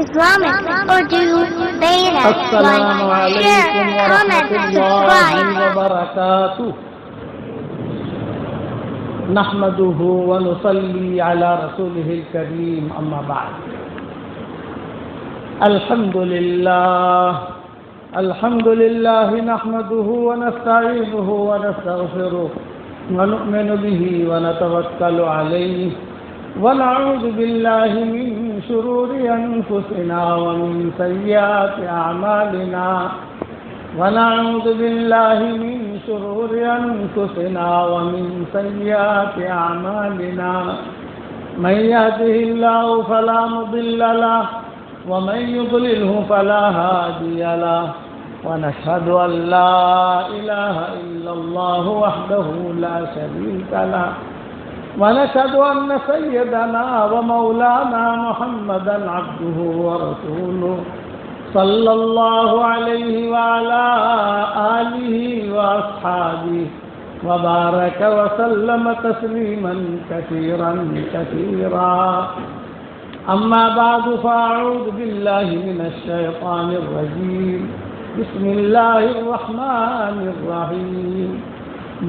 Islamic Urdu Beta. السلام Like, علیکم share, comment, ورحمۃ and اللہ subscribe. وبرکاتہ نحمده ونصلي على رسوله الكريم اما بعد الحمد لله نحمده ونستعينه ونستغفره ونؤمن به ونتوكل عليه ونعوذ بالله من شرور أنفسنا ومن سيئات أعمالنا ونعوذ بالله من شرور أنفسنا ومن سيئات أعمالنا من يهده الله فلا مضل له ومن يضلله فلا هادي له ونشهد أن لا إله إلا الله وحده لا شريك له ونشهد أن سيدنا ومولانا محمدا عبده ورسوله صلى الله عليه وعلى آله وأصحابه وبارك وسلم تسليما كثيرا كثيرا أما بعد فأعوذ بالله من الشيطان الرجيم بسم الله الرحمن الرحيم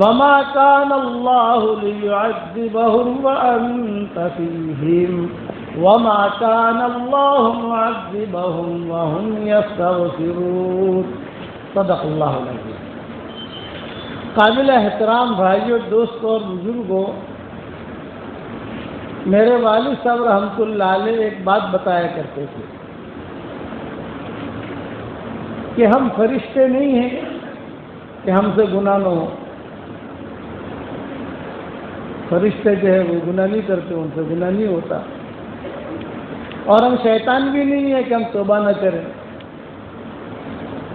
وما كان الله ليعذبهم وأنت فيهم وما كان الله معذبهم وهم يستغفرون صدق اللہ العظیم. قابل احترام بھائیوں، دوستوں اور بزرگوں، میرے والد صاحب رحمۃ اللہ علیہ ایک بات بتایا کرتے تھے کہ ہم فرشتے نہیں ہیں کہ ہم سے گناہ نہ ہو. فرشتے جو ہے وہ گناہ نہیں کرتے، ان سے گناہ نہیں ہوتا. اور ہم شیطان بھی نہیں ہے کہ ہم توبہ نہ کریں.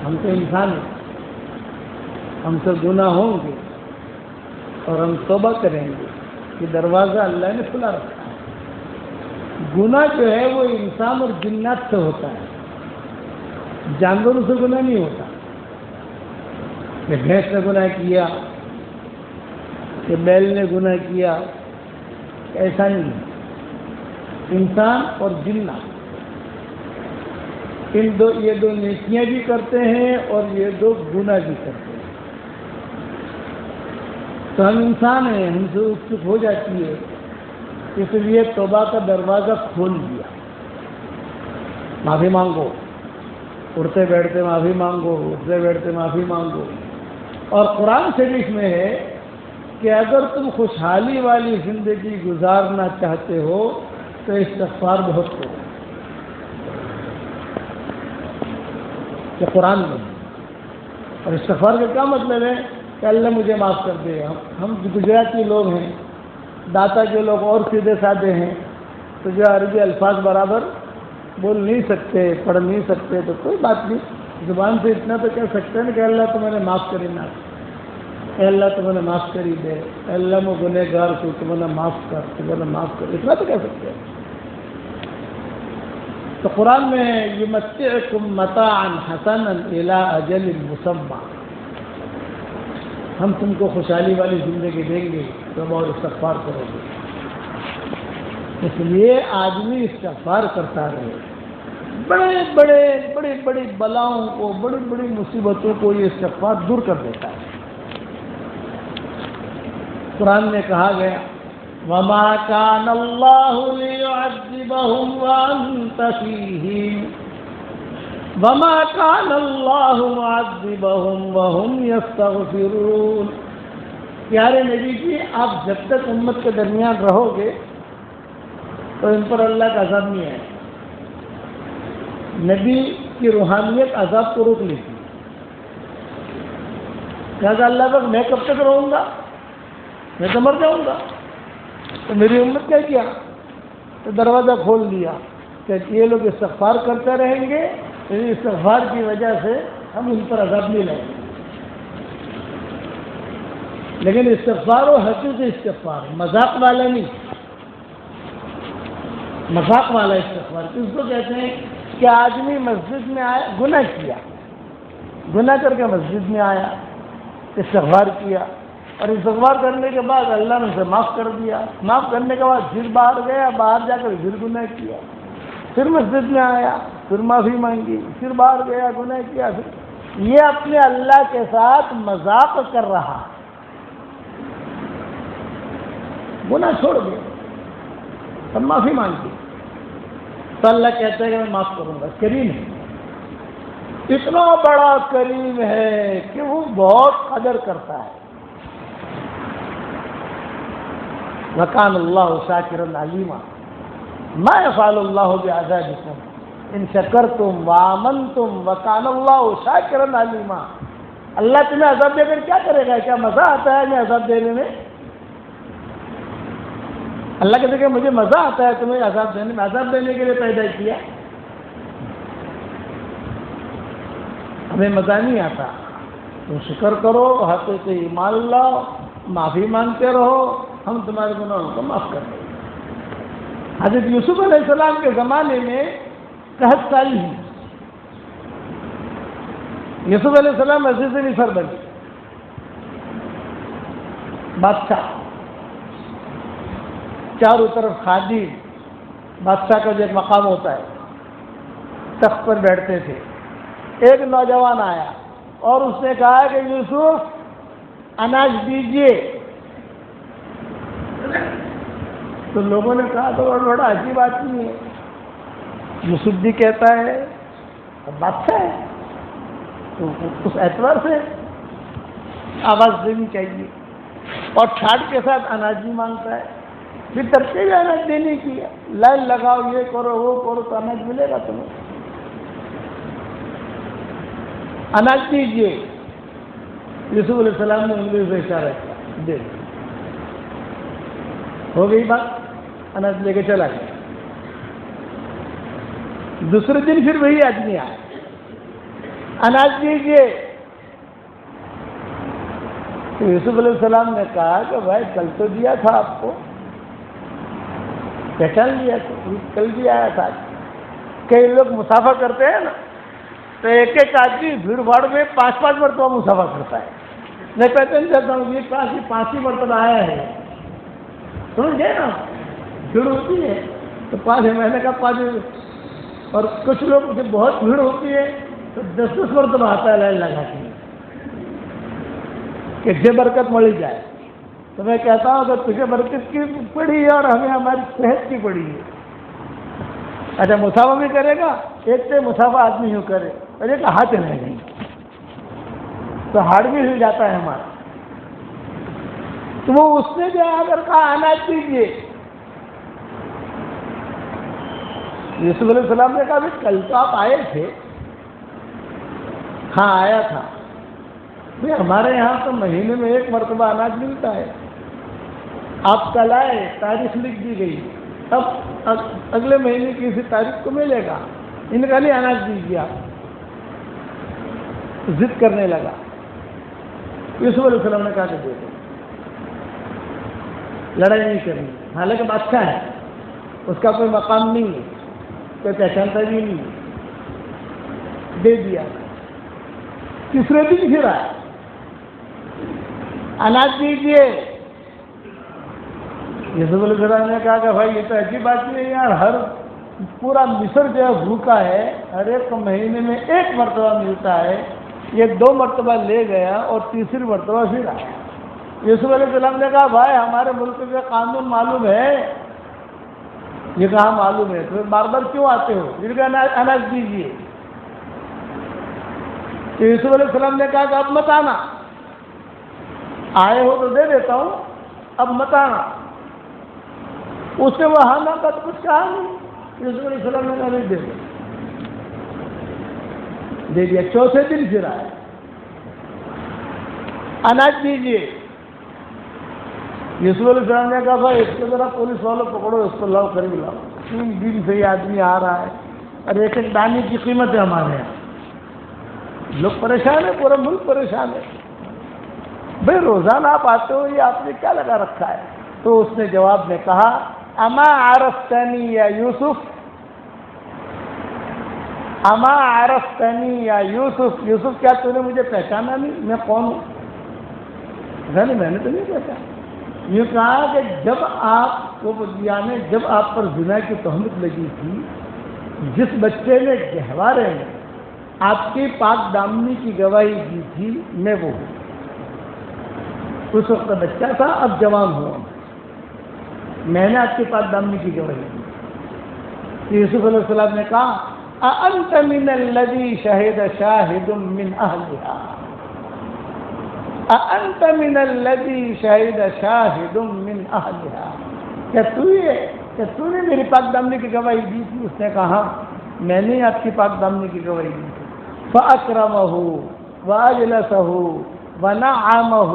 ہم تو انسان ہیں، ہم سے گناہ ہوں گے اور ہم توبہ کریں گے. یہ دروازہ اللہ نے کھلا رکھا ہے. گناہ جو ہے وہ انسان اور جنات سے ہوتا ہے، جانوروں سے گناہ نہیں ہوتا. کہ بھینس نے گناہ کیا کہ بیل نے گناہ کیا، ایسا نہیں ہے. انسان اور جنات یہ دو نیکیاں بھی کرتے ہیں اور یہ دو گناہ بھی کرتے ہیں. تو ہم انسان ہیں، ہم سے چپ ہو جاتی ہے، اس لیے توبہ کا دروازہ کھول دیا. معافی مانگو، اٹھتے بیٹھتے معافی مانگو، اٹھتے بیٹھتے معافی مانگو. اور قرآن شریف میں ہے کہ اگر تم خوشحالی والی زندگی گزارنا چاہتے ہو تو استغفار بہت کرو. یہ قرآن میں. اور استغفار کا کیا مطلب ہے کہ اللہ مجھے معاف کر دے. ہم گجراتی لوگ ہیں، داتا کے لوگ اور سیدھے سادے ہیں، تو جو عربی الفاظ برابر بول نہیں سکتے، پڑھ نہیں سکتے، تو کوئی بات نہیں، زبان سے اتنا تو کہہ سکتے ہیں کہ اللہ تمہیں معاف کرے نا، اے اللہ تمہیں معاف کری دے، اے اللہ میں گنہ گار کو تمہیں معاف کر، تمہیں معاف کر، اتنا تو کہہ سکتے ہیں. تو قرآن میں یمتعکم متاعا حسنا الی اجل مسمى، ہم تم کو خوشحالی والی زندگی دیں گے تم اور استغفار کرو گے. اس لیے آدمی استغفار کرتا رہے. بڑی بلاؤں کو، بڑی بڑی مصیبتوں کو یہ استغفار دور کر دیتا ہے. قرآن میں کہا گیا وَمَا كَانَ اللَّهُ لِيُعَذِّبَهُمْ وَأَنْتَ فِيهِمْ وَمَا كَانَ اللَّهُ مُعَذِّبَهُمْ وَهُمْ يَسْتَغْفِرُونَ. پیارے نبی جی، آپ جب تک امت کے درمیان رہو گے تو ان پر اللہ کا عذاب نہیں آئے. نبی کی روحانیت عذاب کو روک لیتی. کہا اللہ بک میں کب تک رہوں گا، میں تو مر جاؤں گا. تو میری امت کیا تو دروازہ کھول دیا کہ یہ لوگ استغفار کرتے رہیں گے، استغفار کی وجہ سے ہم ان پر عذاب نہیں لیں گے. لیکن استغفار و حقیقی استغفار، مذاق والا نہیں. مذاق والا استغفار اس کو کہتے ہیں کہ آدمی مسجد میں آیا، گناہ کر کے مسجد میں آیا، استغفار کیا، اور استغفار کرنے کے بعد اللہ نے اسے معاف کر دیا. معاف کرنے کے بعد پھر باہر گیا، باہر جا کر پھر گناہ کیا. پھر مسجد میں آیا، پھر معافی مانگی، پھر باہر گیا، گناہ کیا، پھر یہ اپنے اللہ کے ساتھ مذاق کر رہا، گناہ چھوڑ دیا، تب معافی مانگی تو اللہ کہتے ہیں کہ میں معاف کروں گا۔ کریم ہے، اتنا بڑا کریم ہے کہ وہ بہت قدر کرتا ہے۔ وَكَانَ اللَّهُ شَاكِرًا عَلِيمًا مَا يَفْعَلُ اللَّهُ بِعَذَابِكُمْ إِن شَكَرْتُمْ وَآمَنْتُمْ وَكَانَ اللَّهُ شَاكِرًا عَلِيمًا۔ اللہ تمہیں عذاب دے کر کیا کرے گا؟ کیا مزہ آتا ہے میں عذاب دینے میں؟ اللہ کہتے کہ مجھے مزہ آتا ہے تمہیں عذاب دینے میں، عذاب دینے کے لیے پیدا کیا، ہمیں مزہ نہیں آتا۔ تم شکر کرو، حقیقی ایمان لاؤ، معافی مانگتے رہو، ہم تمہارے گناہوں کو معاف کر دیں گے۔ حضرت یوسف علیہ السلام کے زمانے میں 61 سال ہی یوسف علیہ السلام عزیز مصر بنے، بادشاہ، چاروں طرف خادم، بادشاہ کا جو ایک مقام ہوتا ہے، تخت پر بیٹھتے تھے۔ ایک نوجوان آیا اور اس نے کہا کہ یوسف اناج دیجیے، تو لوگوں نے کہا تو بڑا عجیب آدمی ہے، یوسف جی کہتا ہے بادشاہ ہے تو اس اعتبار سے آواز دینی چاہیے، اور ٹھاٹ کے ساتھ اناج بھی مانگتا ہے، پھر ترتیب اناج دینے کی ہے، لائن لگاؤ، یہ کرو وہ کرو تو اناج ملے گا تمہیں، اناج دیجیے۔ یوسف علیہ السلام نے انگلی سے اشارہ کیا، دے دو، ہو گئی بات، اناج لے کے چلا گیا۔ دوسرے دن پھر وہی آدمی آیا، اناج دیجیے، تو یوسف علیہ السلام نے کہا کہ بھائی کل تو دیا تھا آپ کو، پہچان لیا تو کل بھی آیا تھا۔ کئی لوگ مسافہ کرتے ہیں نا تو ایک ایک آدمی بھیڑ بھاڑ میں 5 مرتبہ مسافہ کرتا ہے، میں پہچان چاہتا ہوں یہ 5 مرتبہ آیا ہے، سمجھ گئے نا، بھیڑ ہوتی ہے تو 5 میں نے کہا 5، اور کچھ لوگ جب بہت بھیڑ ہوتی ہے تو 10 مرتبہ آتا ہے لائن لگا کے کہ جے برکت ملی جائے۔ تو میں کہتا ہوں کہ تجھے برکت کی پڑی ہے اور ہمیں ہماری صحت کی پڑی ہے۔ اچھا مسافہ بھی کرے گا، ایک سے مسافہ آدمی یوں کرے اور ایک ہاتھ رہ گئی تو ہاڑ بھی ہل جاتا ہے ہمارا، تو وہ اس نے جو آ کر کہا اناج دیجیے۔ یوسف علیہ السلام نے کہا بھی کل تو آپ آئے تھے، ہاں آیا تھا، ہمارے یہاں تو مہینے میں 1 مرتبہ اناج ملتا ہے، آپ کل آئے، تاریخ لکھ دی گئی، اب اگلے مہینے کی اسی تاریخ کو ملے گا، ان کا نہیں اناج دیجیے۔ آپ ضد کرنے لگا، یوسف علیہ السلام نے کہا کہ دے دو، لڑائی نہیں کرنی، حالانکہ بادشاہ ہے، اس کا کوئی مقام نہیں ہے، کوئی پہچانتا بھی نہیں ہے، دے دیا۔ تیسرے دن پھر آیا، اناج دیجیے۔ یوسف علیہ السلام نے کہا کہ بھائی یہ تو ایسی بات نہیں ہے یار، ہر پورا مصر جو ہے بھوکا ہے، ہر ایک مہینے میں 1 مرتبہ ملتا ہے، یہ 2 مرتبہ لے گیا اور تیسری مرتبہ پھر آیا۔ یوسف علیہ السلام نے کہا بھائی ہمارے ملک کا قانون معلوم ہے، یہ کہا معلوم ہے، تو بار بار کیوں آتے ہو، جن کا اناج دیجیے۔ تو یوسف علیہ السلام نے کہا کہ اب مت آنا، آئے ہو تو دے دیتا ہوں، اب مت آنا۔ اس نے وہ ہاں نہ کا تو کچھ کہا نہیں، یوسف علیہ السلام نے کہا نہیں دے دیا۔ چوتھے دن پھر آئے، اناج دیجیے۔ یوسف علیہ السلام نے کہا بھائی اس کو ذرا پولیس والوں پکڑو، اس کو لاؤ، قریب لاؤ، 3 دن سے یہ آدمی آ رہا ہے اور ایک ایک دانے کی قیمت ہے ہمارے یہاں، لوگ پریشان ہیں، پورا ملک پریشان ہے، بھائی روزانہ آپ آتے ہو، یہ آپ نے کیا لگا رکھا ہے؟ تو اس نے جواب میں کہا اما عرفتنی یا یوسف، اما عرفتنی یا یوسف، یوسف کیا تو نے مجھے پہچانا نہیں، میں کون ہوں؟ نہیں میں نے تو نہیں پہچانا۔ یہ کہا کہ جب آپ کو جب آپ پر زنا کی تہمت لگی تھی جس بچے نے گہوارے میں آپ کی پاک دامنی کی گواہی دی تھی میں وہ ہوں. اس وقت بچہ تھا، اب جوان ہوا، میں نے آپ کی پاک دامنی کی گواہی دی. یوسف علیہ السلام نے کہا اَأَنْتَ مِنَ الَّذِي شَهِدَ شَاهِدٌ مِّنْ أَهْلِهَا اَأَنْتَ مِنَ الَّذِي شَهِدَ شَاهِدٌ مِّنْ أَهْلِهَا کہ تو نے میری پاک دامنی کی گواہی دی تھی؟ اس نے کہا میں نے آپ کی پاک دامنی کی گواہی دی تھی. فَأَكْرَمَهُ وَأَجْلَسَهُ وَنَعَّمَهُ،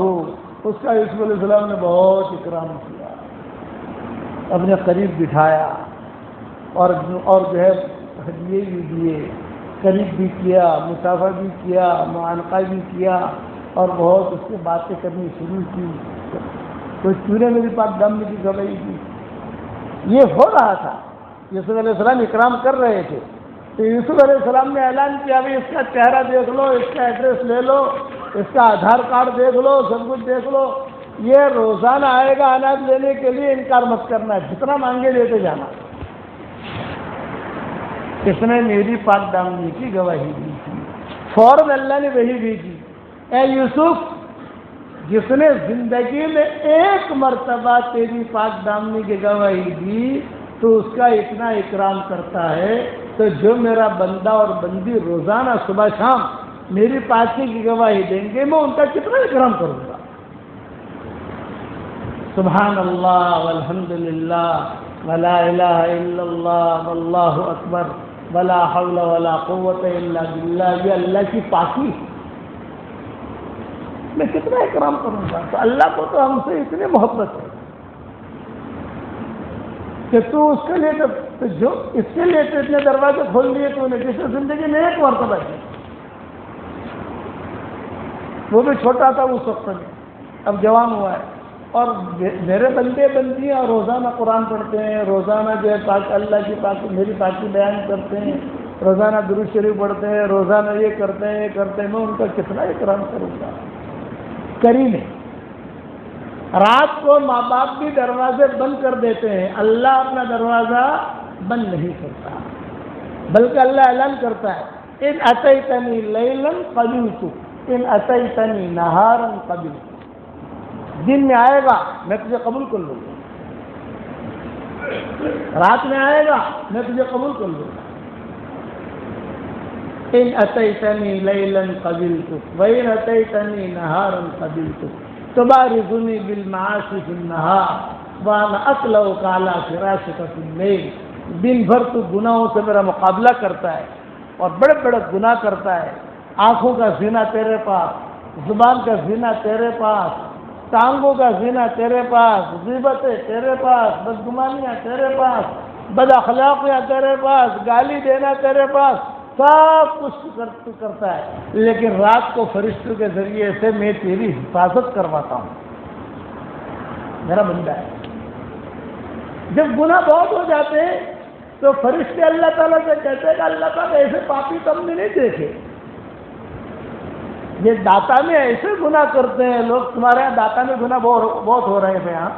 اس کا یوسف علیہ السلام نے بہت اکرام کیا، اپنے قریب بٹھایا اور جو ہے ہدیے بھی دیے، قریب بھی کیا، مسافہ بھی کیا، معانقہ بھی کیا، اور بہت اس سے باتیں کرنی شروع کی. تو نے میری پاک دامنی کی گواہی دی. یہ ہو رہا تھا، یوسف علیہ السلام اکرام کر رہے تھے. تو یوسف علیہ السلام نے اعلان کیا بھائی اس کا چہرہ دیکھ لو، اس کا ایڈریس لے لو، اس کا آدھار کارڈ دیکھ لو، سب کچھ دیکھ لو. یہ روزانہ آئے گا اناج لینے کے لیے، انکار مت کرنا، جتنا مانگے لیتے جانا. اس نے میری پاک دامنی کی گواہی دی تھی. فوراً اللہ نے وہی بھیجی، اے یوسف جس نے زندگی میں ایک مرتبہ تیری پاک دامنی کی گواہی دی تو اس کا اتنا اکرام کرتا ہے، تو جو میرا بندہ اور بندی روزانہ صبح شام میری پاکی کی گواہی دیں گے میں ان کا کتنا اکرام کروں گا. سبحان اللہ والحمد للہ ولا الہ الا اللہ واللہ اکبر ولا حول ولا قوت الا باللہ، یہ اللہ کی پاکی، میں کتنا اکرام کروں گا. تو اللہ کو تو ہم سے اتنی محبت ہے کہ تو اس کے لیے تو جو اس کے لیے تو اتنے دروازے کھول دیے تو نے جسے زندگی میں ایک مرتبہ کی، وہ بھی چھوٹا تھا اس وقت میں، اب جوان ہوا ہے. اور میرے بندے بندیاں روزانہ قرآن پڑھتے ہیں، روزانہ جو ہے پاک اللہ کی پاکی میری پاکی بیان کرتے ہیں، روزانہ درود شریف پڑھتے ہیں، روزانہ یہ کرتے ہیں میں ان کا کتنا اکرام کروں گا. کریم ہے. رات کو ماں باپ بھی دروازے بند کر دیتے ہیں، اللہ اپنا دروازہ بند نہیں کرتا، بلکہ اللہ اعلان کرتا ہے ان اتیتنی لیلا قبلت ان اتیتنی نہارا قبلت. دن میں آئے گا میں تجھے قبول کر لوں گا، رات میں آئے گا میں تجھے قبول کر لوں گا. ان اتیتنی لیلا قبلت وان اتیتنی نہارا قبلت تبارزنی بالمعاصی فی النہار وانا اطلعک علی فراشک فی اللیل. دن بھر تو گناہوں سے میرا مقابلہ کرتا ہے اور بڑے بڑے گناہ کرتا ہے، آنکھوں کا زنا تیرے پاس، زبان کا زنا تیرے پاس، ٹانگوں کا زنا تیرے پاس، غیبتیں تیرے پاس، بدگمانیاں تیرے پاس، بد اخلاقیاں تیرے پاس، گالی دینا تیرے پاس، سب کچھ تو کرتا ہے. لیکن رات کو فرشتوں کے ذریعے سے میں تیری حفاظت کرواتا ہوں، میرا بندہ ہے. جب گناہ بہت ہو جاتے ہیں تو فرشتے اللہ تعالیٰ سے کہتے ہیں کہ اللہ تعالیٰ ایسے پاپی تو ہم نے نہیں دیکھے. یہ داتا میں ایسے گناہ کرتے ہیں لوگ، تمہارے یہاں داتا میں گناہ بہت ہو رہے ہیں. یہاں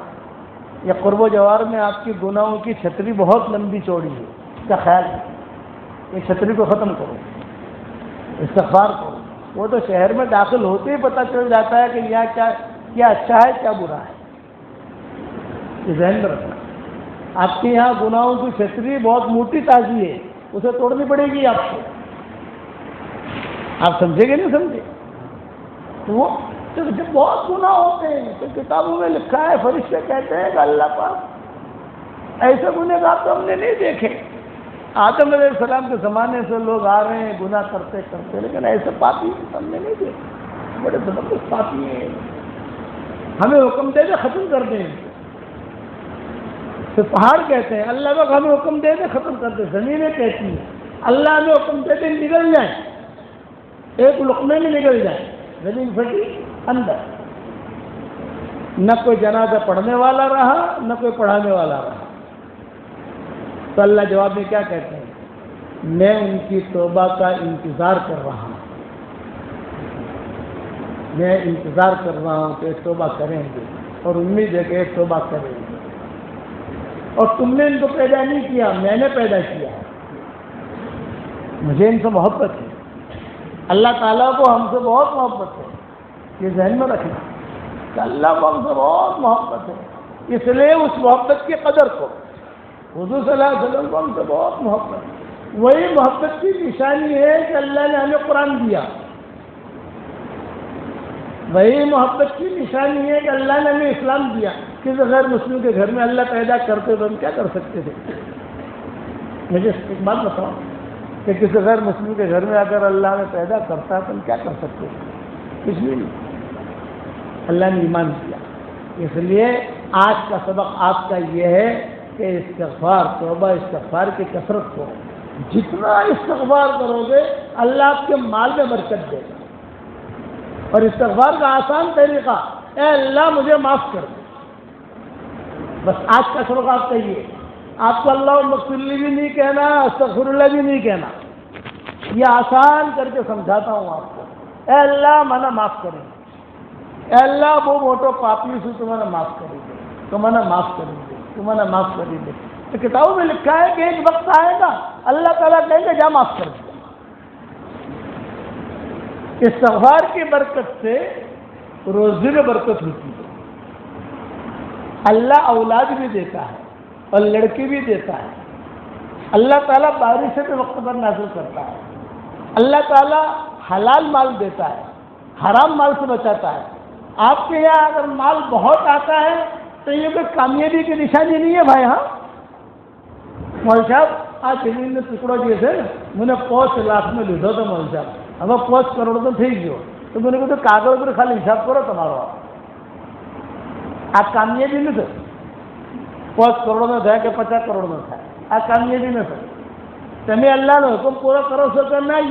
یہ قرب و جوار میں آپ کی گناہوں کی چھتری بہت لمبی چوڑی ہے، اس کا خیال ہے. یہ چھتری کو ختم کرو، استغفار کرو. وہ تو شہر میں داخل ہوتے ہی پتہ چل جاتا ہے کہ یہاں کیا اچھا ہے کیا برا ہے. یہ ذہن میں رکھنا. آپ کے یہاں گناہوں کی چھتری بہت موٹی تازی ہے، اسے توڑنی پڑے گی آپ کو. آپ سمجھے گے نہیں سمجھے؟ تو وہ جب بہت گناہ ہوتے ہیں تو کتابوں میں لکھا ہے، فرشتے کہتے ہیں کہ اللہ پاک ایسے گنہگار تو ہم نے نہیں دیکھے. آدم علیہ السلام کے زمانے سے لوگ آ رہے ہیں گناہ کرتے کرتے، لیکن ایسے پاپی ہم نے نہیں دیکھے. بڑے زبردست پاپی ہیں، ہمیں حکم دے دے ختم کر دیں. تو پہاڑ کہتے ہیں اللہ پاک ہمیں حکم دے دے ختم کر دے. زمینیں کہتی ہیں اللہ ہمیں حکم دے دے نگل جائیں، ایک لقمے میں نگل جائیں. زمین پھٹی اندر، نہ کوئی جنازہ پڑھنے والا رہا نہ کوئی پڑھانے والا رہا. تو اللہ جواب میں کیا کہتے ہیں؟ میں ان کی توبہ کا انتظار کر رہا ہوں، میں انتظار کر رہا ہوں کہ ایک توبہ کریں گے، اور امید ہے کہ ایک توبہ کریں گے. اور تم نے ان کو پیدا نہیں کیا، میں نے پیدا کیا. مجھے ان سے محبت ہے، اللہ تعالیٰ کو ہم سے بہت محبت ہے، یہ ذہن میں رکھنا کہ اللہ کو ہم سے بہت محبت ہے، اس لیے اس محبت کی قدر کو، حضور صلی اللہ علیہ وسلم کو ہم سے بہت محبت ہے۔ وہی محبت کی نشانی ہے کہ اللہ نے ہمیں قرآن دیا، وہی محبت کی نشانی ہے کہ اللہ نے ہمیں اسلام دیا۔ کسی غیر مسلم کے گھر میں اللہ پیدا کرتے تو ہم کیا کر سکتے تھے؟ مجھے ایک بات بتاؤ کہ کسی غیر مسلم کے گھر میں اگر اللہ نے پیدا کرتا تو ہم کیا کر سکتے تھے؟ کچھ بھی نہیں۔ اللہ نے ایمان کیا۔ اس لیے آج کا سبق آپ کا یہ ہے کہ استغفار، توبہ استغفار کی کثرت کو، جتنا استغفار کرو گے اللہ آپ کے مال میں برکت دے گا۔ اور استغفار کا آسان طریقہ، اے اللہ مجھے معاف کر دے، بس آج کا سبق آپ کا یہ ہے۔ آپ کو اللہ مغفرلی بھی نہیں کہنا، استغفر اللہ بھی نہیں کہنا، یہ آسان کر کے سمجھاتا ہوں آپ کو۔ اے اللہ منا معاف کریں، اے اللہ وہ موٹو پاپی سے تمہارا معاف کریں گے، تمہارا معاف کریں گے، تمہارا معاف کریں گے۔ تو کتابوں میں لکھا ہے کہ ایک وقت آئے گا اللہ تعالیٰ کہیں گے جا معاف کر دیا۔ استغفار کی برکت سے روزی میں برکت ہوتی ہے، اللہ اولاد بھی دیتا ہے اور لڑکی بھی دیتا ہے، اللہ تعالیٰ بارش سے وقت پر نازل کرتا ہے، اللہ تعالیٰ حلال مال دیتا ہے، حرام مال سے بچاتا ہے۔ آپ کے یہاں اگر مال بہت آتا ہے تو یہ کوئی کامیابی کی نشانی نہیں ہے بھائی۔ ہاں مول صاحب آج زمین میں ٹکڑوں دیے تھے، میں نے 5 લાખ میں લીધો હતો મૌલ સાહેબ, હવે 5 કરોડ તો થઈ ગયો, તો મને કીધું કાગળ પર ખાલી હિસાબ કરો તમારો, આ કામયાબી નથી। 5 કરોડનો થાય કે 50 કરોડનો થાય, આ કામયાબી નથી। તમે અલ્લાહનો હુકમ પૂરો કરો છો કે ના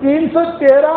313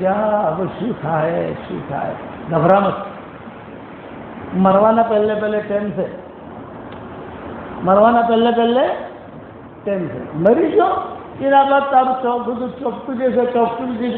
ગયા, હવે શું થાય? ગભરા મત। મરવાના પહેલે ટાઈમ છે, મરવાના પહેલે ટાઈમ છે। મરી ગયો એના બાદ તારું ચોકટું જે છે, ચોકટું જે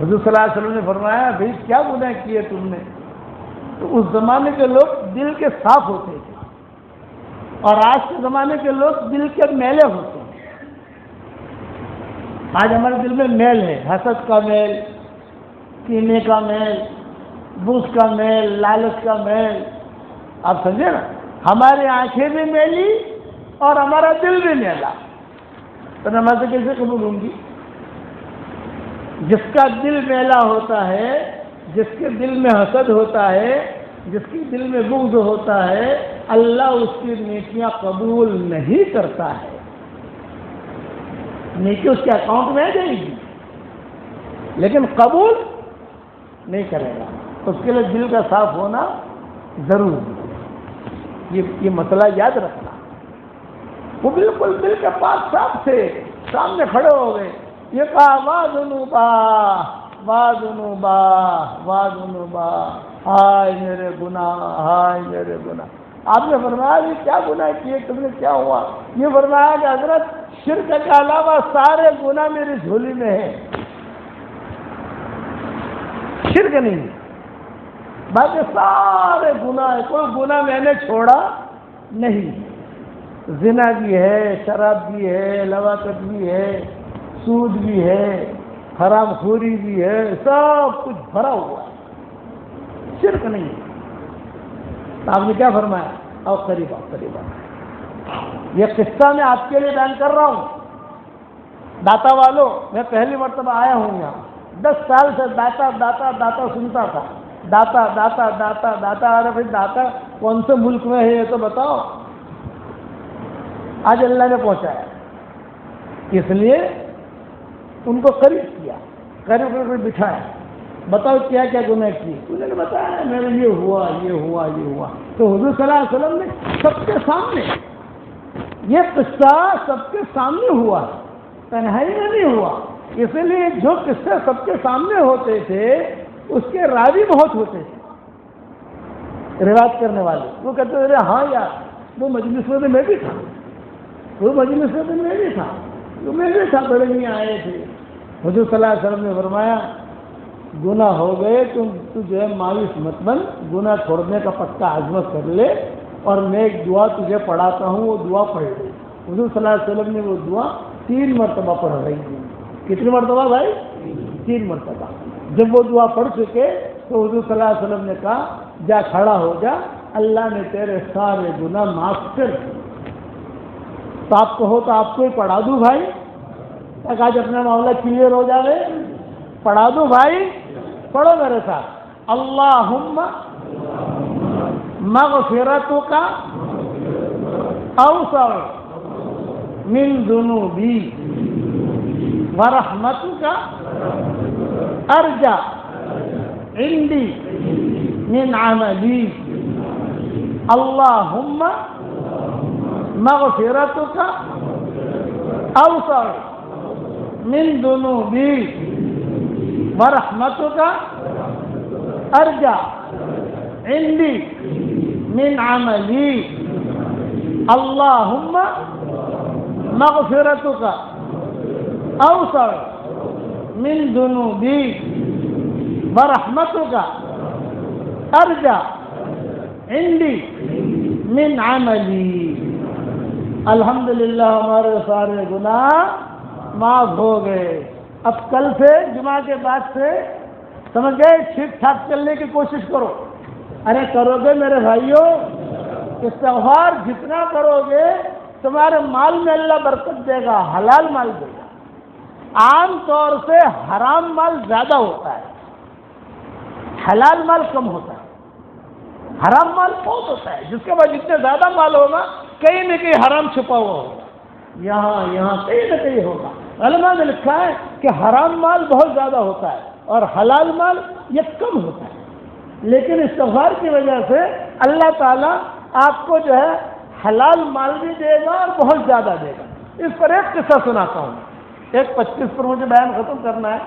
حضور صلی اللہ علیہ وسلم نے فرمایا بھائی کیا گناہ کیے تم نے؟ تو اس زمانے کے لوگ دل کے صاف ہوتے تھے اور آج کے زمانے کے لوگ دل کے میلے ہوتے ہیں۔ آج ہمارے دل میں میل ہے، حسد کا میل، کینے کا میل، بغض کا میل، لالچ کا میل، آپ سمجھے نا؟ ہماری آنکھیں بھی میلی اور ہمارا دل بھی میلا، تو نمازیں کیسے قبول ہوں گی؟ جس کا دل میلا ہوتا ہے، جس کے دل میں حسد ہوتا ہے، جس کے دل میں بغض ہوتا ہے، اللہ اس کی نیکیاں قبول نہیں کرتا ہے۔ نیکی اس کے اکاؤنٹ میں آ جائے گی لیکن قبول نہیں کرے گا، اس کے لیے دل کا صاف ہونا ضروری ہے۔ یہ مسئلہ یاد رکھنا۔ وہ بالکل دل کے پاس صاف تھے، سامنے کھڑے ہو گئے، یہ کہا واذنوبا واذنوبا واذنوبا، ہائے میرے گناہ، ہائے میرے گناہ۔ آپ نے فرمایا یہ کیا گناہ کیے تم نے، کیا ہوا؟ یہ فرمایا کہ حضرت شرک کے علاوہ سارے گناہ میری جھولی میں ہے، شرک نہیں، باقی سارے گناہ ہے، کوئی گناہ میں نے چھوڑا نہیں۔ زنا بھی ہے، شراب بھی ہے، لواطت بھی ہے، سود بھی ہے، حرام خوری بھی ہے، سب کچھ بھرا ہوا ہے، شرک نہیں۔ آپ نے کیا فرمایا؟ آؤ قریب آؤ، قریب آؤ۔ یہ قصہ میں آپ کے لیے بیان کر رہا ہوں۔ داتا والوں، میں پہلی مرتبہ آیا ہوں یہاں، 10 سال سے داتا داتا داتا سنتا تھا، داتا داتا داتا داتا۔ ارے بھائی داتا کون سے ملک میں ہے یہ تو بتاؤ۔ آج اللہ نے پہنچایا، اس لیے ان کو قریب کیا، قریب کر بٹھایا، بتاؤ کیا کیا گناہ کیے؟ انہوں نے بتایا میرے یہ ہوا یہ ہوا یہ ہوا۔ تو حضور صلی اللہ علیہ وسلم نے سب کے سامنے یہ قصہ سب کے سامنے ہوا، تنہائی میں نہیں ہوا۔ اس لیے جو قصے سب کے سامنے ہوتے تھے اس کے راوی بہت ہوتے تھے، روایت کرنے والے۔ وہ کہتے تھے ہاں یار وہ مجلس میں میں بھی تھا، وہ مجلس میں میں بھی تھا، وہ میں بھی تھا، بڑے میاں آئے تھے۔ حضور صلی اللہ علیہ وسلم نے فرمایا گناہ ہو گئے تو جو ہے مایوس مت بن، گناہ چھوڑنے کا پکا عزمت کر لے، اور میں ایک دعا تجھے پڑھاتا ہوں، وہ دعا پڑھ لے۔ حضور صلی اللہ علیہ وسلم نے وہ دعا 3 مرتبہ پڑھ رہی تھی۔ کتنی مرتبہ بھائی؟ 3 مرتبہ۔ جب وہ دعا پڑھ چکے تو حضور صلی اللہ علیہ وسلم نے کہا جا کھڑا ہو جا، اللہ نے تیرے سارے گناہ معاف کر دیے۔ تو آپ کہو تو آپ کو ہی پڑھا دوں بھائی، تاکہ آج اپنا معاملہ کلیئر ہو جائے۔ پڑھا دوں بھائی؟ پڑھو میرے ساتھ، اللہم مغفرتک اوسع من ذنوبی ورحمتک ارجع عندی من عملی، اللہم مغفرتک اوسع من ذنوبی ورحمتک ارجع عندی من عملی، اللہم مغفرتک اوسع من ذنوبی ورحمتک ارجع عندی من عملی۔ الحمدللہ ہمارے سارے گناہ معاف ہو گئے۔ اب کل سے جمعہ کے بعد سے سمجھ گئے ٹھیک ٹھاک چلنے کی کوشش کرو۔ ارے کرو گے میرے بھائیوں، استغفار جتنا کرو گے تمہارے مال میں اللہ برکت دے گا، حلال مال دے گا۔ عام طور سے حرام مال زیادہ ہوتا ہے، حلال مال کم ہوتا ہے۔ حرام مال بہت ہوتا ہے، جس کے بعد جتنے زیادہ مال ہوگا کہیں نہ کہیں حرام چھپا ہوا ہوگا، یہاں کہیں نہ کہیں ہوگا۔ علماء نے لکھا ہے کہ حرام مال بہت زیادہ ہوتا ہے اور حلال مال یہ کم ہوتا ہے، لیکن استغفار کی وجہ سے اللہ تعالیٰ آپ کو جو ہے حلال مال بھی دے گا اور بہت زیادہ دے گا۔ اس پر ایک قصہ سناتا ہوں، 1:25 پر مجھے بیان ختم کرنا ہے،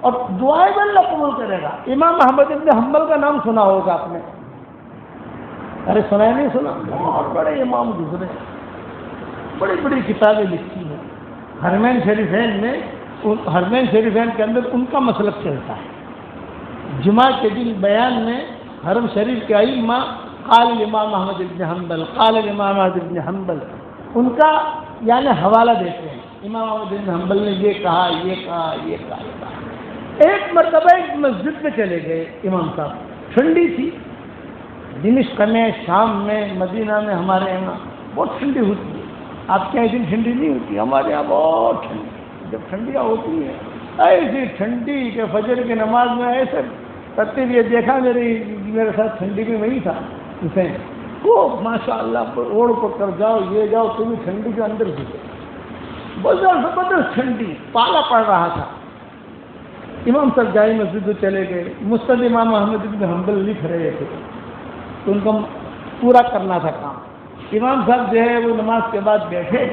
اور دعائیں بھی اللہ قبول کرے گا۔ امام احمد بن حنبل کا نام سنا ہوگا آپ نے، ارے سنا ہے نہیں سنا؟ بہت بڑے امام گزرے، بڑی بڑی کتابیں لکھی ہیں۔ حرمین شریفین میں حرمین شریفین کے اندر ان کا مسلک چلتا ہے. جمعہ کے دن بیان میں حرم شریف کے ائمہ قال الامام احمد بن حنبل، قال الامام احمد بن حنبل، ان کا یعنی حوالہ دیتے ہیں. امام احمد بن حنبل نے یہ کہا، یہ کہا، یہ کہا، یہ کہا. ایک مرتبہ ایک مسجد میں چلے گئے امام صاحب، ٹھنڈی تھی. دمشق میں، شام میں، مدینہ میں ہمارے یہاں بہت ٹھنڈی ہوتی ہے. آپ کے یہاں اتنی ٹھنڈی نہیں ہوتی، ہمارے یہاں بہت ٹھنڈی. جب ٹھنڈیاں ہوتی ہیں ایسی ٹھنڈی کہ فجر کی نماز میں ایسے ترتیب یہ دیکھا، میرے ساتھ ٹھنڈی بھی وہی تھا حسین کو ماشاء اللہ روڈ پر کر جاؤ، یہ جاؤ، تمہیں ٹھنڈی کے اندر بھی بہت زبردست ٹھنڈی، پالا پڑ رہا تھا. امام صاحب جائے مسجد میں چلے گئے. مسند امام احمد بن حنبل لکھ رہے تھے تو ان کو پورا کرنا تھا کام. امام صاحب جو ہے وہ نماز کے بعد بیٹھے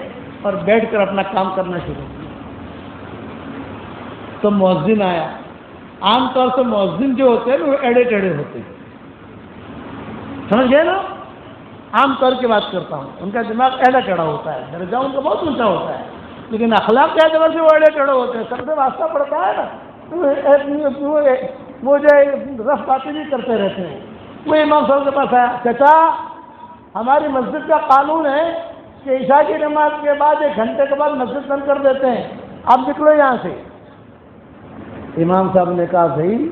اور بیٹھ کر اپنا کام کرنا شروع کیا. تو مؤذن آیا. عام طور سے مؤذن جو ہوتے ہیں وہ ایڑے ٹیڑھے ہوتے ہیں، سمجھ گئے نا؟ عام طور کی بات کرتا ہوں، ان کا دماغ ایڑا ٹیڑھا ہوتا ہے، درجہ ان کا بہت اونچا ہوتا ہے، لیکن اخلاق کے اعتبار سے وہ ایڑے ٹیڑھے ہوتے ہیں. سب سے واسطہ پڑتا ہے نا، وہ جو رف باتیں بھی کرتے رہتے ہیں. وہ امام صاحب کے پاس آیا، چچا ہماری مسجد کا قانون ہے کہ عشاء کی نماز کے بعد 1 گھنٹے کے بعد مسجد بند کر دیتے ہیں، آپ نکلو یہاں سے. امام صاحب نے کہا صحیح،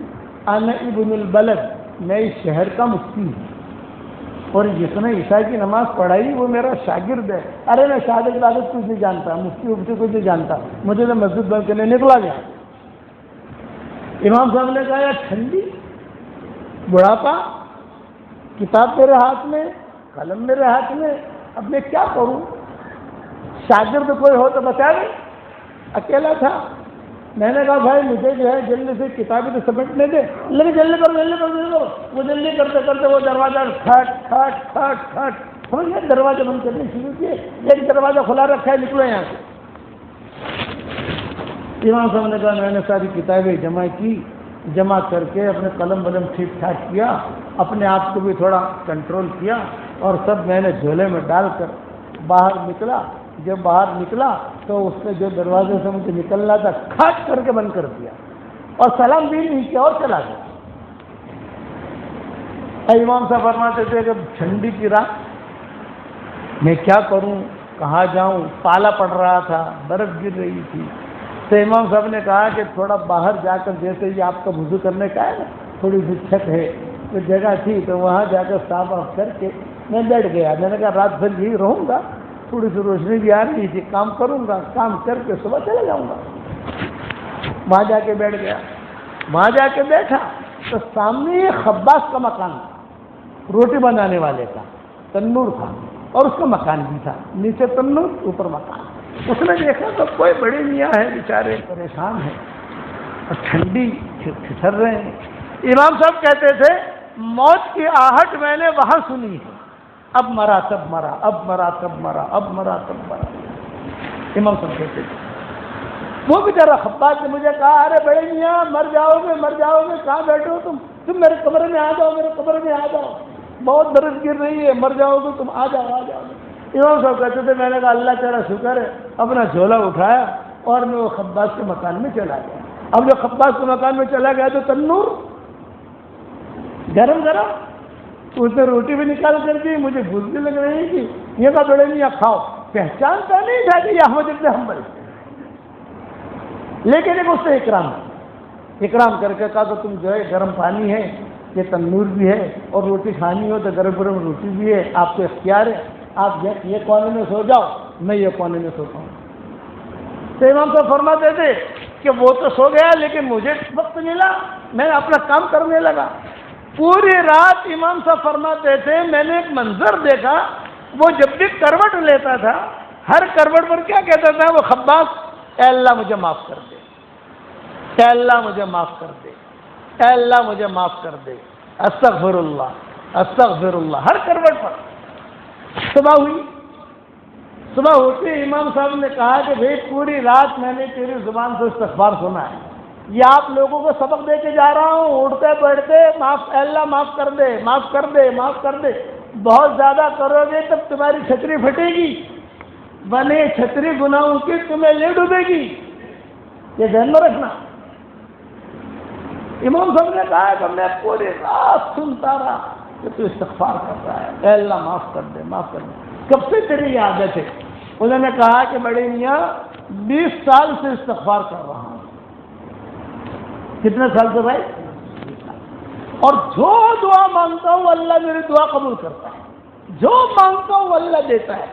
انا ابن البلد، میں اس شہر کا مفتی ہوں اور جس نے عشاء کی نماز پڑھائی وہ میرا شاگرد ہے. ارے میں شاگرد کچھ نہیں جانتا، مفتی کچھ نہیں جانتا، مجھے تو مسجد بند کے لیے نکلا گیا. امام صاحب نے کہا یار ٹھنڈی، بڑھاپا، کتاب میرے ہاتھ میں، قلم میرے ہاتھ میں، اب میں کیا کروں؟ شاگرد کوئی ہو تو بتا دیں. اکیلا تھا. میں نے کہا بھائی مجھے جو ہے جلدی سے کتابیں تو سمیٹنے دے. لیکن جلدی کرو جلدی کرو جلدی کرو. وہ جلدی کرتے کرتے وہ دروازہ کھٹ کھٹ کھٹ کھٹ سمجھ گئے، دروازہ بند کرنے شروع کیے. ایک دروازہ کھلا رکھا ہے، نکلو یہاں سے. امام صاحب نے کہا میں نے ساری کتابیں جمع کی، جمع کر کے اپنے قلم ولم ٹھیک ٹھاک کیا، اپنے آپ کو بھی تھوڑا کنٹرول کیا اور سب میں نے جھولے میں ڈال کر باہر نکلا. جب باہر نکلا تو اس نے جو دروازے سے مجھے نکلنا تھا کھٹ کر کے بند کر دیا اور سلام بھی نہیں کیا اور چلا گیا. امام صاحب فرماتے تھے کہ ٹھنڈی کی رات میں کیا کروں، کہاں جاؤں، پالا پڑ رہا تھا، برف گر رہی تھی. تو امام صاحب نے کہا کہ تھوڑا باہر جا کر، جیسے یہ آپ کا وضو کرنے کا ہے نا، تھوڑی سی چھت ہے، تو جگہ تھی تو وہاں جا کر صاف آف کر کے میں بیٹھ گیا. میں نے کہا رات بھر یہی رہوں گا، تھوڑی سی روشنی بھی آ رہی تھی، کام کروں گا، کام کر کے صبح چلے جاؤں گا. وہاں جا کے بیٹھ گیا. وہاں جا کے بیٹھا تو سامنے یہ خباز کا مکان تھا، روٹی بنانے والے کا تنور تھا اور اس کا مکان بھی تھا، نیچے تنور اوپر مکان. اس نے دیکھا تو کوئی بڑے میاں ہے، بیچارے پریشان ہیں اور ٹھنڈی ٹھٹر رہے ہیں. امام صاحب کہتے تھے موت کی آہٹ میں نے وہاں سنی ہے، اب مرا تب مرا، اب مرا تب مرا، اب مرا تب مرا. امام صاحب کہتے تھے. وہ بیچارہ خباز نے مجھے کہا ارے بڑے میاں مر جاؤ گے، مر جاؤ گے، کہاں بیٹھے ہو تم میرے کمرے میں آ جاؤ، میرے کمرے میں آ جاؤ، بہت برف گر رہی ہے، مر جاؤ گے تم، آ جاؤ آ جاؤ. امام صاحب کہتے تھے میں نے کہا اللہ تیرا شکر ہے. اپنا جھولا اٹھایا اور میں وہ خباز کے مکان میں چلا گیا. اب جو خباز کے مکان میں چلا گیا تو تنور گرم گرم، اس نے روٹی بھی نکال کر دی. مجھے بھوک بھی لگ رہی تھی. یہ کہا بڑے میاں کھاؤ. پہچانتا نہیں تھا کہ یہ احمد ابن حنبل، لیکن ایک اس نے اکرام کر کے کہا تو تم جو ہے گرم پانی ہے، یہ تنور بھی ہے اور روٹی کھانی ہو تو گرم گرم روٹی بھی ہے، آپ کو اختیار ہے، آپ یہ کونے میں سو جاؤ، میں یہ کونے میں سوتا ہوں. تو امام صاحب فرماتے تھے کہ وہ تو سو گیا لیکن مجھے وقت ملا، میں اپنا کام کرنے لگا. پوری رات امام صاحب فرماتے تھے میں نے ایک منظر دیکھا، وہ جب بھی کروٹ لیتا تھا ہر کروٹ پر کیا کہتا تھا وہ خباز، اے اللہ مجھے معاف کر دے، اے اللہ مجھے معاف کر دے، اے اللہ مجھے معاف کر دے، استغفر اللہ استغفر اللہ. ہر کروٹ پر. صبح ہوئی. صبح ہوتے امام صاحب نے کہا کہ بھائی پوری رات میں نے تیری زبان سے استغفار سنا ہے، یہ آپ لوگوں کو سبق دے کے جا رہا ہوں، اٹھتے بیٹھتے معاف، اے اللہ معاف کر دے، معاف کر دے، معاف کر دے. بہت زیادہ کرو گے تب تمہاری چھتری پھٹے گی، بنے چھتری گناہوں کی تمہیں لے ڈوبے گی. یہ ذہن میں رکھنا. امام صاحب نے کہا کہ میں پوری رات سنتا رہا کہ تو استغفار کر رہا ہے, اے اللہ معاف کر دے, معاف کر دے. کب سے تیری یہ عادت ہے؟ انہوں نے کہا کہ بڑے میاں 20 سال سے استغفار کر رہا ہوں. کتنے سال سے بھائی؟ اور جو دعا مانگتا ہوں اللہ میری دعا قبول کرتا ہے, جو مانگتا ہوں اللہ دیتا ہے.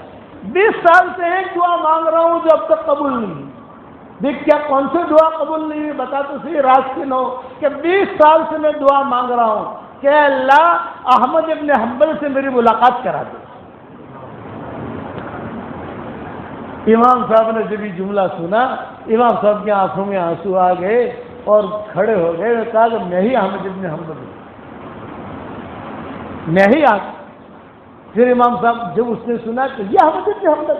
20 سال سے ایک دعا مانگ رہا ہوں جو اب تک قبول نہیں ہوئی. دیکھ کیا کون سی دعا قبول نہیں ہوئی بتا تو صحیح, راز کی نو کہ 20 سال سے میں دعا مانگ رہا ہوں کہ اللہ احمد ابن حنبل سے میری ملاقات کرا دے. امام صاحب نے جب یہ جملہ سنا, امام صاحب کی آنکھوں میں آنسو آ گئے اور کھڑے ہو گئے. کہا کہ میں ہی احمد ابن حنبل ہوں, میں ہی پھر امام صاحب جب اس نے سنا کہ یہ احمد ابن حنبل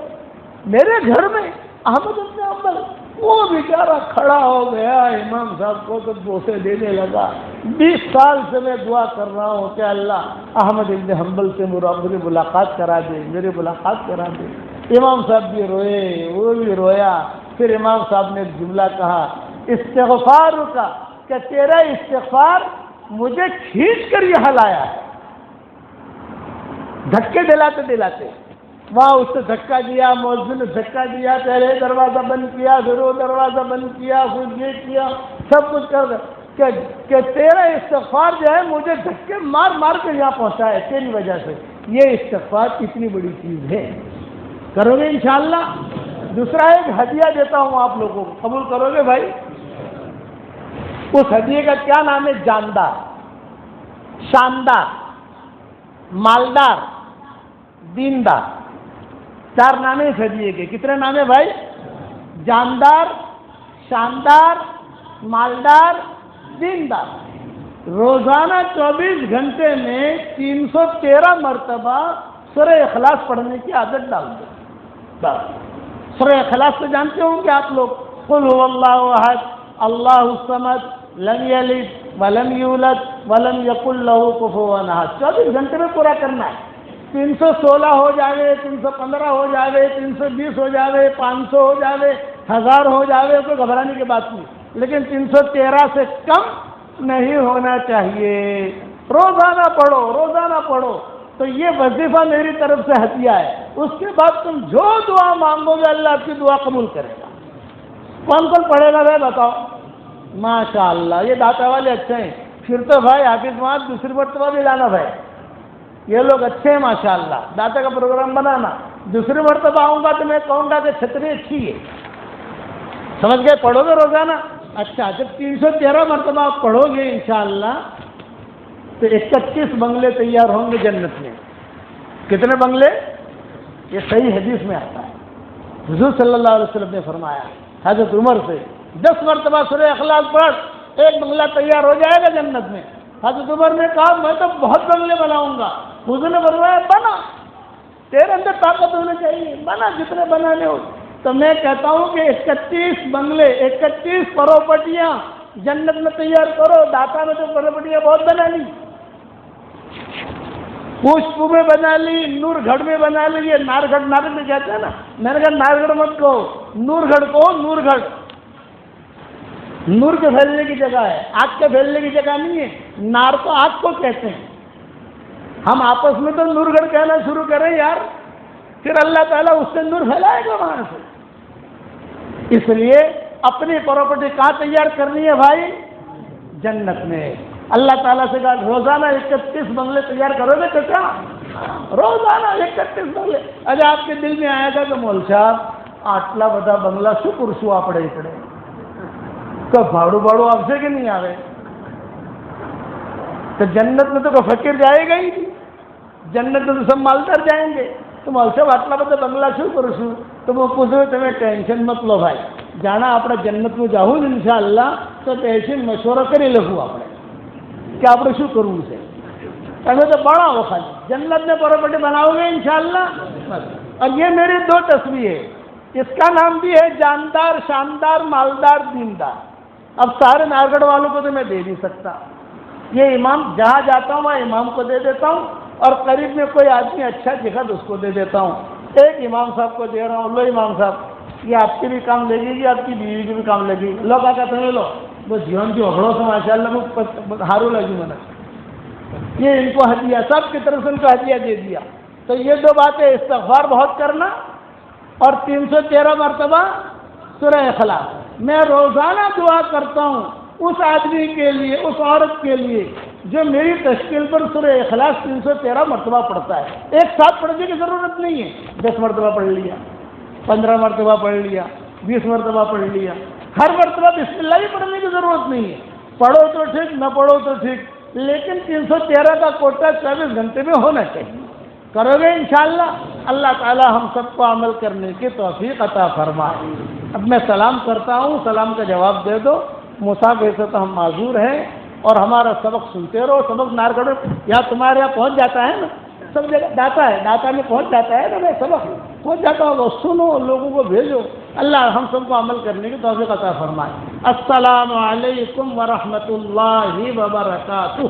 میرے گھر میں احمد ابن حنبل, وہ بیچارہ کھڑا ہو گیا امام صاحب کو تو بوسے دینے لگا. 20 سال سے میں دعا کر رہا ہوں کہ اللہ احمد ابن حنبل سے میری ملاقات کرا دے, میری ملاقات کرا دے. امام صاحب بھی روئے, وہ بھی رویا. پھر امام صاحب نے ایک جملہ کہا استغفار کا, کہ تیرا استغفار مجھے کھینچ کر یہاں لایا ہے. دھکے دلاتے دلاتے وہاں اس نے دھکا دیا, مولوی نے دھکا دیا, پہلے دروازہ بند کیا, پھر وہ دروازہ بند کیا, پھر یہ کیا, سب کچھ کر کہ تیرا استغفار جو ہے مجھے دھکے مار مار کر یہاں پہنچا ہے تیری وجہ سے. یہ استغفار اتنی بڑی چیز ہے, کرو گے انشاءاللہ. دوسرا ایک ہدیہ دیتا ہوں آپ لوگوں کو, قبول کرو گے بھائی؟ اس ہدیے کا کیا نام ہے؟ جاندار, شاندار, مالدار, دیندار. 4 نام ہیں اس ہدیے کے. کتنے نام ہیں بھائی؟ جاندار, شاندار, مالدار, دیندار. روزانہ 24 گھنٹے میں 313 مرتبہ سورہ اخلاص پڑھنے کی عادت ڈال دو. بس سورہ اخلاص تو جانتے ہوں گے آپ لوگ, قل هو اللہ احد اللہ الصمد لم یلد ولم یولد ولم یکن لہ کفوا احد. 24 گھنٹے میں پورا کرنا ہے. 316 ہو جاوے, 315 ہو جاوے, 320 ہو جاوے, 500 ہو جاوے, 1000 ہو جاوے, کوئی گھبرانے کی بات نہیں, لیکن 313 سے کم نہیں ہونا چاہیے. روزانہ پڑھو, روزانہ پڑھو. تو یہ وظیفہ میری طرف سے ہدیہ ہے. اس کے بعد تم جو دعا مانگو گے اللہ آپ کی دعا قبول کرے گا. کون کون پڑھے گا بھائی بتاؤ؟ ماشاء اللہ, یہ داتا والے اچھے ہیں. پھر تو بھائی حافظ وہاں دوسری مرتبہ بھی لانا بھائی, یہ لوگ اچھے ہیں ماشاء اللہ. داتا کا پروگرام بنانا, دوسری مرتبہ آؤں گا تو میں کہوں گا کہ چھتری اچھی ہے. سمجھ گئے؟ پڑھو گے روزانہ. اچھا, جب 313 مرتبہ آپ پڑھو گے انشاءاللہ تو 31 بنگلے تیار ہوں گے جنت میں. کتنے بنگلے؟ یہ صحیح حدیث میں آتا ہے. حضور صلی اللہ علیہ وسلم نے فرمایا حضرت عمر سے 10 مرتبہ سورہ اخلاص پڑھ, 1 بنگلہ تیار ہو جائے گا جنت میں. حضرت عمر نے کہا میں تو بہت بنگلے بناؤں گا. حضور نے فرمایا بنا, تیرے اندر طاقت ہونی چاہیے, بنا جتنے بنانے ہو. تو میں کہتا ہوں کہ 31 بنگلے, 31 پراپرٹیاں جنت میں تیار کرو. داتا میں تو پراپرٹیاں بہت بنا لی, پوشپو میں بنا لی, نور گڑھ میں بنا لی. یہ نارگڑھ نارگڑھ میں کہتے ہیں نا, میں نے کہا نارگڑھ مت کہو, نور گڑھ کہو. نور گڑھ نور کے پھیلنے کی جگہ ہے, آگ کے پھیلنے کی جگہ نہیں ہے. نار تو آگ کو کہتے ہیں. ہم آپس میں تو نور گڑھ کہنا شروع کریں یار, پھر اللہ تعالیٰ اس سے نور پھیلائے گا وہاں سے. اس لیے اپنی پراپرٹی کہاں تیار کرنی ہے بھائی؟ جنت میں. اللہ تعالیٰ سے کہا روزانہ 31 بنگلے تیار کرو گے تو کیا؟ روزانہ 31 بنگلے. اچھا, آپ کے دل میں آیا تھا کہ مول صاحب آٹلا بڑا بنگلہ شو کرسو اپنے اکڑے تو بھاڑو بھاڑو آپ سے کہ نہیں آ گئے, تو جنت میں تو کوئی فقیر جائے گا ہی نہیں. جنت میں تو سب مالدار جائیں گے. تو مول صاحب آٹلا بڑا بنگلہ شو کرسو تو وہ پوچھو تمہیں ٹینشن مت لو بھائی, جانا اپنا جنت میں جاؤں انشاءاللہ تو ٹینشن مشورہ کری لکھوں اپنے کہ آپ شو کروں اسے. ہمیں تو بڑا ہو خالی جنت میں پراپرٹی بناؤ گے انشاءاللہ. اور یہ میری 2 تصویر ہے, اس کا نام بھی ہے جاندار, شاندار, مالدار, دیندار. اب سارے نارگڑھ والوں کو تو میں دے نہیں سکتا. یہ امام جہاں جاتا ہوں وہاں امام کو دے دیتا ہوں, اور قریب میں کوئی آدمی اچھا دکھا تو اس کو دے دیتا ہوں. ایک امام صاحب کو دے رہا ہوں, لو امام صاحب یہ آپ کے بھی کام لگے گی، آپ کی بیوی کے بھی کام لگے گی. لوگ آ کہتے ہیں لو وہ جیون کی اگڑوں سے ماشاء اللہ ہارو لگی میں نے یہ ان کو ہدیہ سب کی طرف سے ان کو ہدیہ دے دیا. تو یہ دو باتیں استغفار بہت کرنا اور 313 مرتبہ سورہ اخلاص. میں روزانہ دعا کرتا ہوں اس آدمی کے لیے، اس عورت کے لیے جو میری تشکیل پر سورہ اخلاص 313 مرتبہ پڑھتا ہے. ایک ساتھ پڑھنے کی ضرورت نہیں ہے، 10 مرتبہ پڑھ لیا، 15 مرتبہ پڑھ لیا، 20 مرتبہ پڑھ لیا. ہر مرتبہ بسم اللہ بھی پڑھنے کی ضرورت نہیں ہے. پڑھو تو ٹھیک، نہ پڑھو تو ٹھیک، لیکن 313 کا کوٹا 24 گھنٹے میں ہونا چاہیے. کرو گے انشاءاللہ اللہ تعالی ہم سب کو عمل کرنے کی توفیق عطا فرمائے. اب میں سلام کرتا ہوں، سلام کا جواب دے دو. مسافر سے تو ہم معذور ہیں اور ہمارا سبق سنتے رہو. سبق نارکڑ یا تمہارے یہاں پہنچ جاتا ہے نا، سب جگہ ڈاٹا میں پہنچ جاتا ہے نا. میں سبق پہنچ جاتا ہوگا، سنو، لوگوں کو بھیجو. اللہ ہم سب کو عمل کرنے کی توفیق عطا فرمائے. السلام علیکم ورحمۃ اللہ وبرکاتہ.